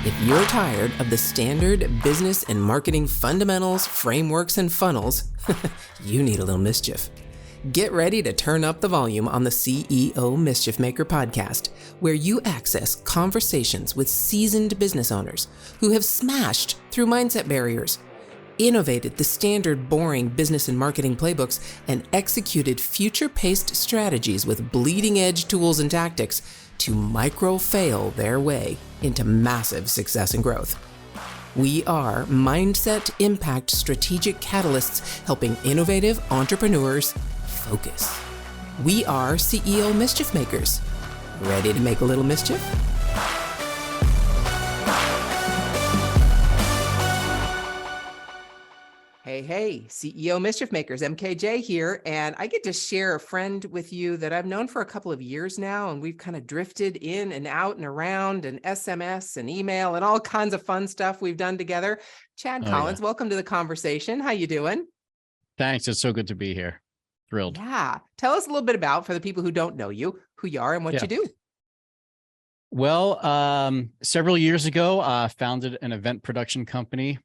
If you're tired of the standard business and marketing fundamentals, frameworks, and funnels, you need a little mischief. Get ready to turn up the volume on the CEO Mischief Maker podcast, where you access conversations with seasoned business owners who have smashed through mindset barriers, innovated the standard boring business and marketing playbooks, and executed future-paced strategies with bleeding-edge tools and tactics to micro-fail their way into massive success and growth. We are Mindset Impact Strategic Catalysts helping innovative entrepreneurs focus. We are CEO Mischief Makers. Ready to make a little mischief? Hey, CEO Mischief Makers, MKJ here, and I get to share a friend with you that I've known for a couple of years now, and we've kind of drifted in and out and around and SMS and email and all kinds of fun stuff we've done together. Chad Collins, welcome to the conversation. How you doing? Thanks. It's so good to be here. Thrilled. Yeah. Tell us a little bit about, for the people who don't know you, who you are and what you do. Well, several years ago, I founded an event production company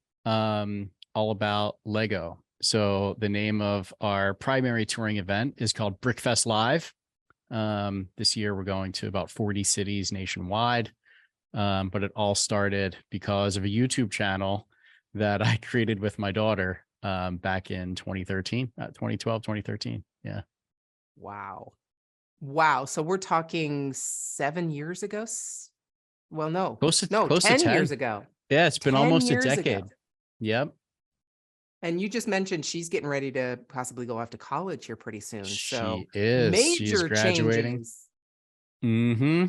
all about Lego. So the name of our primary touring event is called Brickfest Live. This year, we're going to about 40 cities nationwide. But it all started because of a YouTube channel that I created with my daughter back in 2013, 2012, 2013. Yeah. Wow. So we're talking 7 years ago. Well, no, close to 10 years ago. Yeah. It's been almost a decade. Ago. Yep. And you just mentioned she's getting ready to possibly go off to college here pretty soon. So she is. Major She's graduating. Changes. Mm-hmm.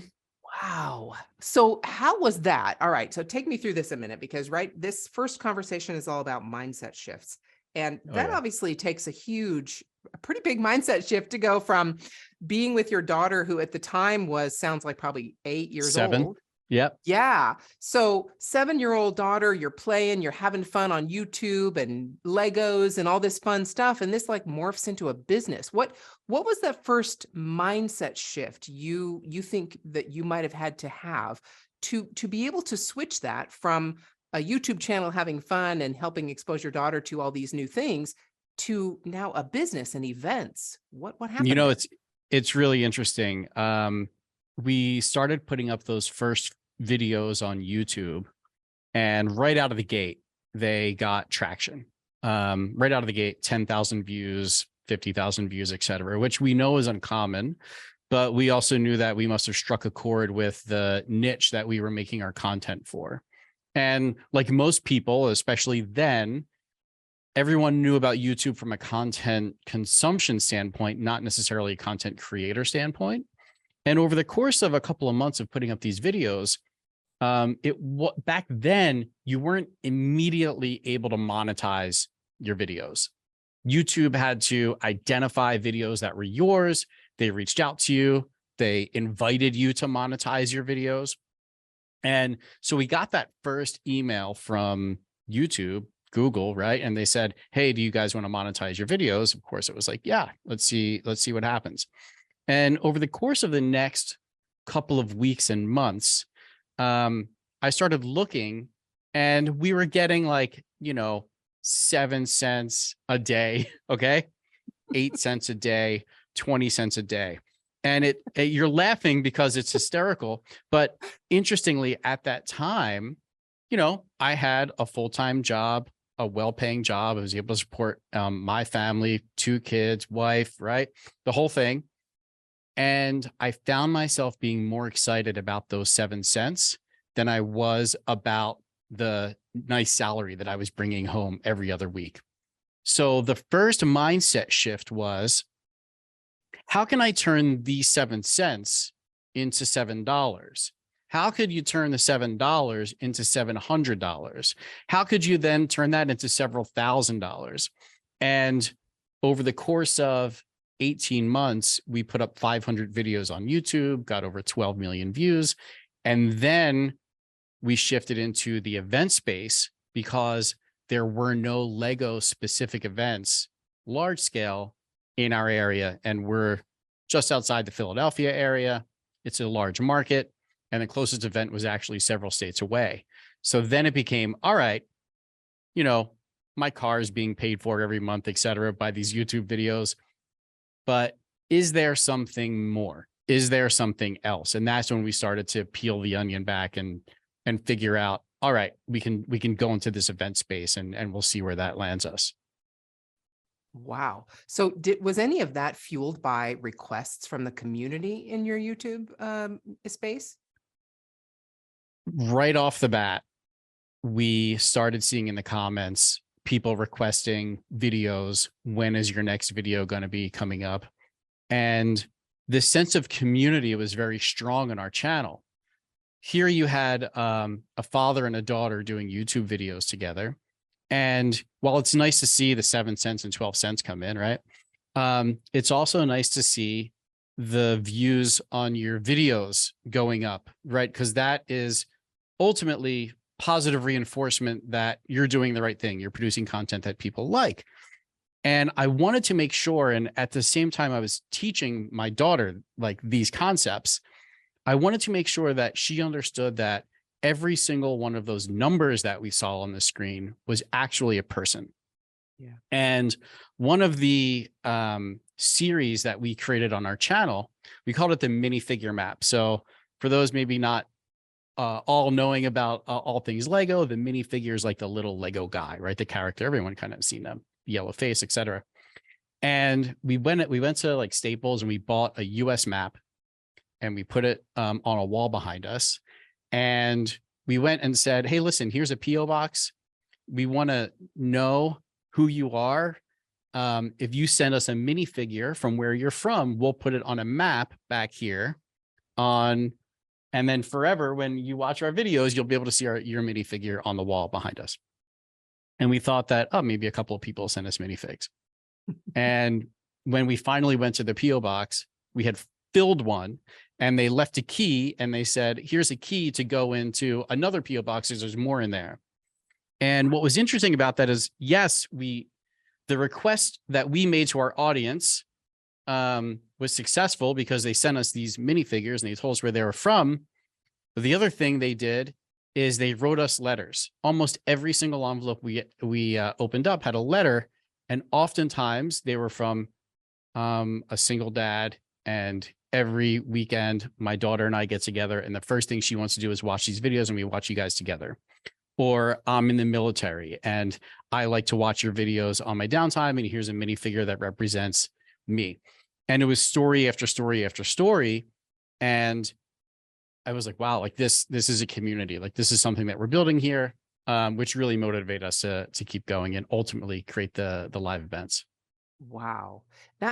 Wow. So how was that? All right. So take me through this a minute, because this first conversation is all about mindset shifts. And that obviously takes a pretty big mindset shift to go from being with your daughter, who at the time sounds like probably 8 years old. Yep. Yeah. So 7-year-old daughter, you're playing, you're having fun on YouTube and Legos and all this fun stuff. And this morphs into a business. What was that first mindset shift you think that you might have had to have to be able to switch that from a YouTube channel having fun and helping expose your daughter to all these new things to now a business and events? What happened? You know, it's really interesting. We started putting up those first videos on YouTube, and right out of the gate, they got traction. Right out of the gate, 10,000 views, 50,000 views, etc., which we know is uncommon, but we also knew that we must have struck a chord with the niche that we were making our content for. And like most people, especially then, everyone knew about YouTube from a content consumption standpoint, not necessarily a content creator standpoint. And over the course of a couple of months of putting up these videos, back then you weren't immediately able to monetize your videos. YouTube had to identify videos that were yours. They reached out to you. They invited you to monetize your videos. And so we got that first email from YouTube, Google, right? And they said, hey, do you guys want to monetize your videos? Of course, it was like, yeah, let's see what happens. And over the course of the next couple of weeks and months, I started looking, and we were getting 7 cents a day, okay? 8 cents a day, 20 cents a day. And you're laughing because it's hysterical. But interestingly, at that time, I had a full-time job, a well-paying job. I was able to support my family, 2 kids, wife, right? The whole thing. And I found myself being more excited about those 7 cents than I was about the nice salary that I was bringing home every other week. So the first mindset shift was, how can I turn these 7 cents into $7? How could you turn the $7 into $700? How could you then turn that into several $1,000s? And over the course of 18 months, we put up 500 videos on YouTube, got over 12 million views. And then we shifted into the event space because there were no Lego specific events, large scale, in our area. And we're just outside the Philadelphia area. It's a large market. And the closest event was actually several states away. So then it became, all right, you know, my car is being paid for every month, et cetera, by these YouTube videos. But is there something more? Is there something else? And that's when we started to peel the onion back and figure out, all right, we can go into this event space and we'll see where that lands us. Wow. So was any of that fueled by requests from the community in your YouTube space? Right off the bat, we started seeing in the comments people requesting videos. When is your next video going to be coming up? And this sense of community was very strong on our channel. Here you had a father and a daughter doing YouTube videos together. And while it's nice to see the 7 cents and 12 cents come in, right? It's also nice to see the views on your videos going up, right? Because that is ultimately positive reinforcement that you're doing the right thing. You're producing content that people like. And I wanted to make sure, and at the same time I was teaching my daughter like these concepts, I wanted to make sure that she understood that every single one of those numbers that we saw on the screen was actually a person. Yeah. And one of the series that we created on our channel, we called it the minifigure map. So for those maybe not all knowing about all things Lego, the minifigure is like the little Lego guy, right? The character, everyone kind of seen them, yellow face, etc. And we went to like Staples and we bought a US map and we put it on a wall behind us. And we went and said, hey, listen, here's a PO box. We want to know who you are. If you send us a minifigure from where you're from, we'll put it on a map back here on, and then forever, when you watch our videos, you'll be able to see your minifigure on the wall behind us. And we thought that, oh, maybe a couple of people send us minifigs. And when we finally went to the PO box, we had filled one and they left a key and they said, here's a key to go into another PO box. There's more in there. And what was interesting about that is, yes, the request that we made to our audience was successful because they sent us these minifigures and they told us where they were from. But the other thing they did is they wrote us letters. Almost every single envelope we opened up had a letter. And oftentimes they were from a single dad. And every weekend, my daughter and I get together. And the first thing she wants to do is watch these videos and we watch you guys together. Or I'm in the military and I like to watch your videos on my downtime. And here's a minifigure that represents me. And it was story after story after story. And I was like, wow, like this is a community. Like this is something that we're building here, which really motivated us to keep going and ultimately create the live events. Wow.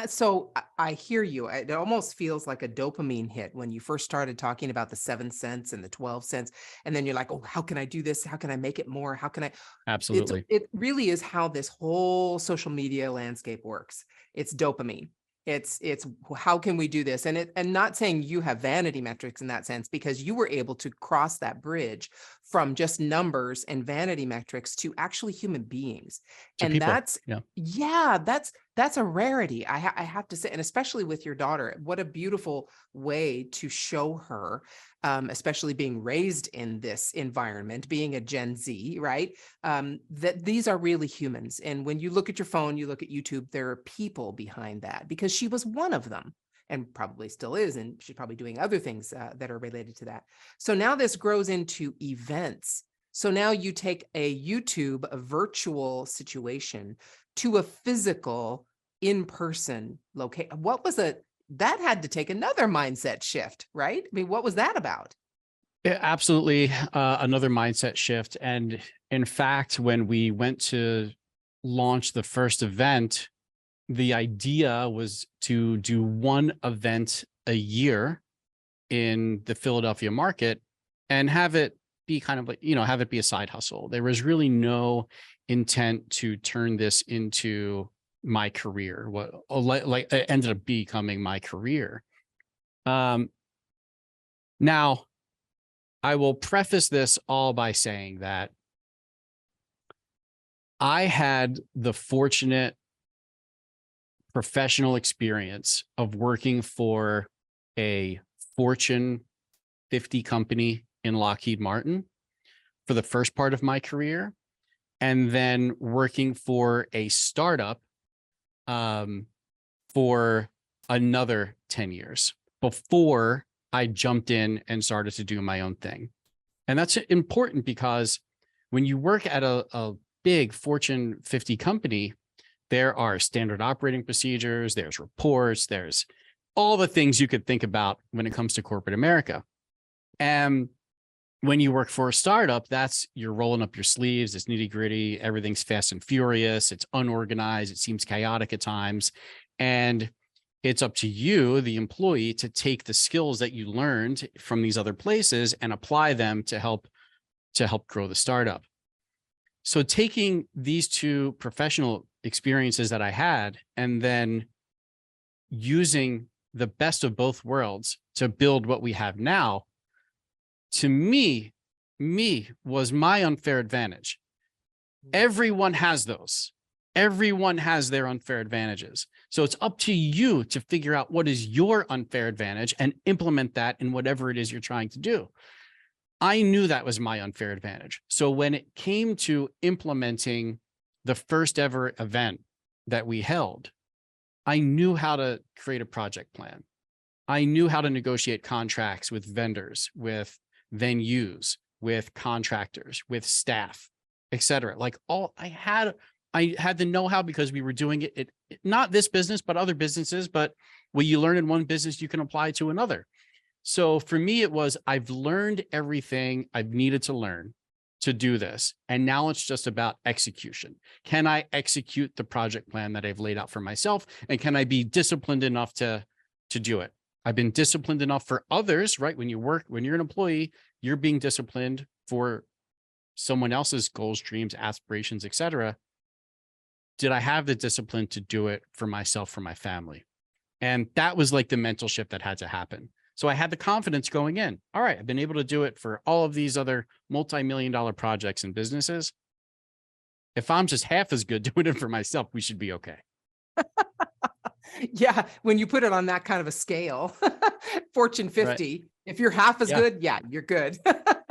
So I hear you. It almost feels like a dopamine hit when you first started talking about the 7 cents and the 12 cents. And then you're like, oh, how can I do this? How can I make it more? How can I? Absolutely. It really is how this whole social media landscape works. It's dopamine. It's how can we do this? And not saying you have vanity metrics in that sense, because you were able to cross that bridge from just numbers and vanity metrics to actually human beings. And people. that's a rarity. I have to say, and especially with your daughter, what a beautiful way to show her, especially being raised in this environment, being a Gen Z, right? That these are really humans. And when you look at your phone, you look at YouTube, there are people behind that, because she was one of them and probably still is. And she's probably doing other things that are related to that. So now this grows into events. So now you take a virtual situation to a physical in-person location. That had to take another mindset shift, right? I mean, what was that about? Yeah, absolutely. Another mindset shift. And in fact, when we went to launch the first event, the idea was to do one event a year in the Philadelphia market and have it be kind of like, have it be a side hustle. There was really no intent to turn this into my career. What like it ended up becoming my career. Now, I will preface this all by saying that I had the fortunate professional experience of working for a Fortune 50 company in Lockheed Martin for the first part of my career, and then working for a startup for another 10 years before I jumped in and started to do my own thing. And that's important because when you work at a big Fortune 50 company, there are standard operating procedures, there's reports, there's all the things you could think about when it comes to corporate America. And when you work for a startup, you're rolling up your sleeves, it's nitty gritty, everything's fast and furious, it's unorganized, it seems chaotic at times. And it's up to you, the employee, to take the skills that you learned from these other places and apply them to help grow the startup. So taking these two professional experiences that I had and then using the best of both worlds to build what we have now, to me was my unfair advantage. Everyone has those. Everyone has their unfair advantages. So it's up to you to figure out what is your unfair advantage and implement that in whatever it is you're trying to do. I knew that was my unfair advantage. So when it came to implementing the first ever event that we held, I knew how to create a project plan. I knew how to negotiate contracts with vendors, with venues, with contractors, with staff, et cetera. Like I had the know-how because we were doing it, not this business, but other businesses. But what you learn in one business, you can apply to another. So for me, it was, I've learned everything I've needed to learn to do this. And now it's just about execution. Can I execute the project plan that I've laid out for myself? And can I be disciplined enough to do it? I've been disciplined enough for others, right? When you're an employee, you're being disciplined for someone else's goals, dreams, aspirations, et cetera. Did I have the discipline to do it for myself, for my family? And that was like the mental shift that had to happen. So I had the confidence going in. All right, I've been able to do it for all of these other multi-million-dollar projects and businesses. If I'm just half as good doing it for myself, we should be okay. Yeah, when you put it on that kind of a scale, Fortune 50, right. If you're half as good, yeah, you're good.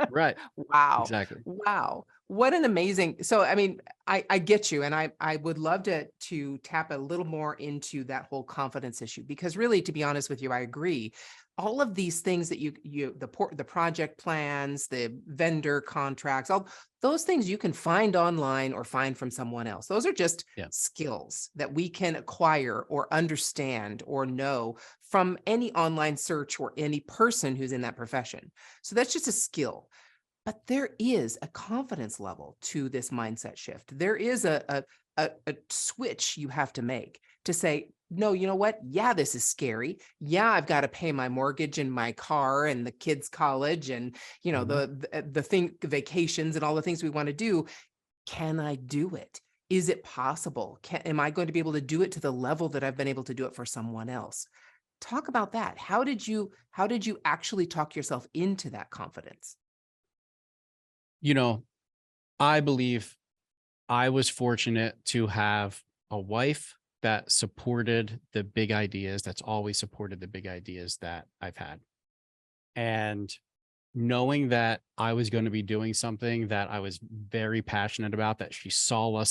Right. Wow. Exactly. Wow. What an amazing. So, I mean, I get you. And I would love to tap a little more into that whole confidence issue, because really, to be honest with you, I agree. All of these things that the project plans, the vendor contracts, all those things you can find online or find from someone else. Those are just skills that we can acquire or understand or know from any online search or any person who's in that profession. So that's just a skill. But there is a confidence level to this mindset shift. There is a switch you have to make to say, no, you know what? Yeah, this is scary. Yeah, I've got to pay my mortgage and my car and the kids' college and, you know, the vacations and all the things we want to do. Can I do it? Is it possible? Am I going to be able to do it to the level that I've been able to do it for someone else? Talk about that. How did you actually talk yourself into that confidence? You know, I believe I was fortunate to have a wife that supported the big ideas, that's always supported the big ideas that I've had. And knowing that I was going to be doing something that I was very passionate about, that she saw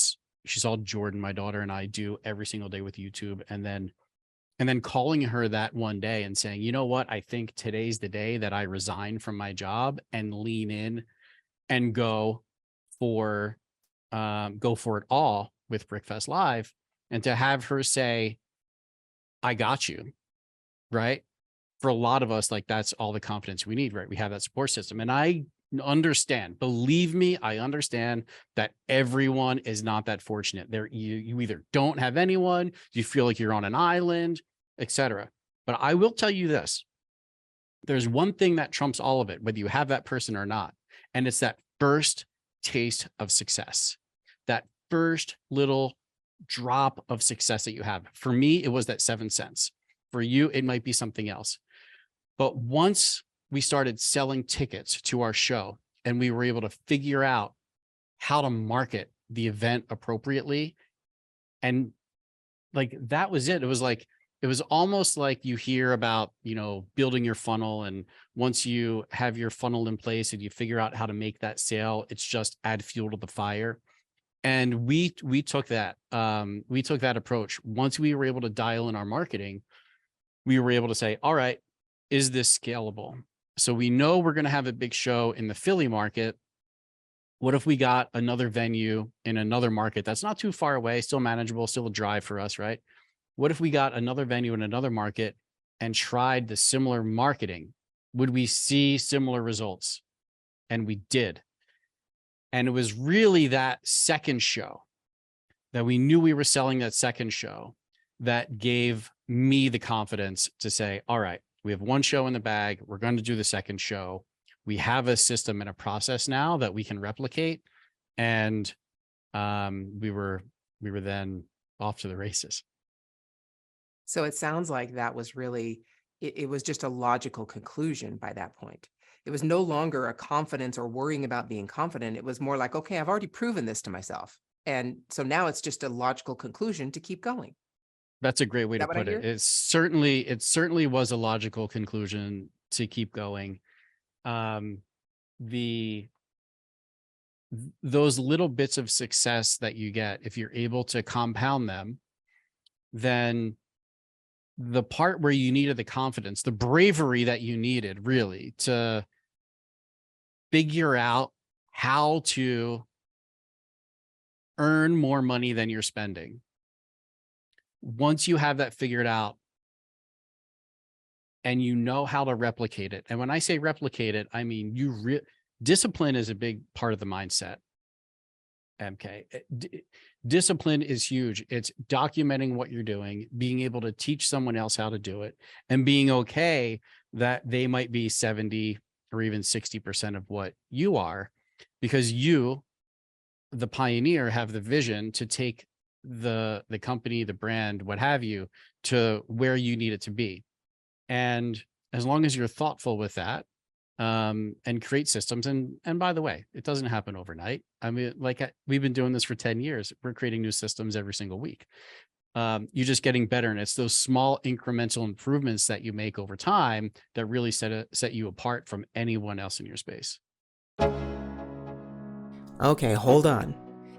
Jordan, my daughter, and I do every single day with YouTube. And then calling her that one day and saying, you know what, I think today's the day that I resign from my job and lean in and go for it all with Brickfest Live. And to have her say, I got you, right? For a lot of us, like, that's all the confidence we need, right? We have that support system. And I understand, believe me, I understand that everyone is not that fortunate. You either don't have anyone, you feel like you're on an island, etc. But I will tell you this, there's one thing that trumps all of it, whether you have that person or not. And it's that first taste of success, that first little drop of success that you have. For me, it was that 7 cents. For you, it might be something else. But once we started selling tickets to our show and we were able to figure out how to market the event appropriately, and like, that was it. It was like, almost like you hear about, building your funnel. And once you have your funnel in place and you figure out how to make that sale, it's just add fuel to the fire. And we took that approach. Once we were able to dial in our marketing, we were able to say, all right, is this scalable? So we know we're going to have a big show in the Philly market. What if we got another venue in another market that's not too far away, still manageable, still a drive for us, right? What if we got another venue in another market and tried the similar marketing? Would we see similar results? And we did. And it was really that second show that we knew we were selling, that second show, that gave me the confidence to say, all right, we have one show in the bag. We're going to do the second show. We have a system and a process now that we can replicate. And we were then off to the races. So it sounds like that was really, it was just a logical conclusion by that point. It was no longer a confidence or worrying about being confident. It was more like, okay, I've already proven this to myself. And so now it's just a logical conclusion to keep going. That's a great way to put it. It certainly was a logical conclusion to keep going. Those little bits of success that you get, if you're able to compound them, then the part where you needed the confidence, the bravery that you needed really to figure out how to earn more money than you're spending. Once you have that figured out and you know how to replicate it. And when I say replicate it, I mean, discipline is a big part of the mindset. MK. Discipline is huge. It's documenting what you're doing, being able to teach someone else how to do it, and being okay that they might be 70 or even 60% of what you are, because you, the pioneer, have the vision to take the company, the brand, what have you, to where you need it to be. And as long as you're thoughtful with that, and create systems. And by the way, it doesn't happen overnight. I mean, we've been doing this for 10 years. We're creating new systems every single week. You're just getting better. And it's those small incremental improvements that you make over time that really set you apart from anyone else in your space. Okay, hold on.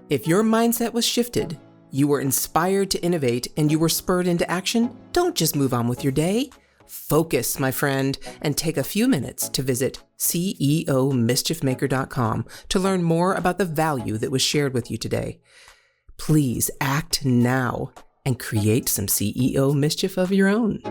If your mindset was shifted, you were inspired to innovate, and you were spurred into action, don't just move on with your day. Focus, my friend, and take a few minutes to visit CEOmischiefmaker.com to learn more about the value that was shared with you today. Please act now and create some CEO mischief of your own.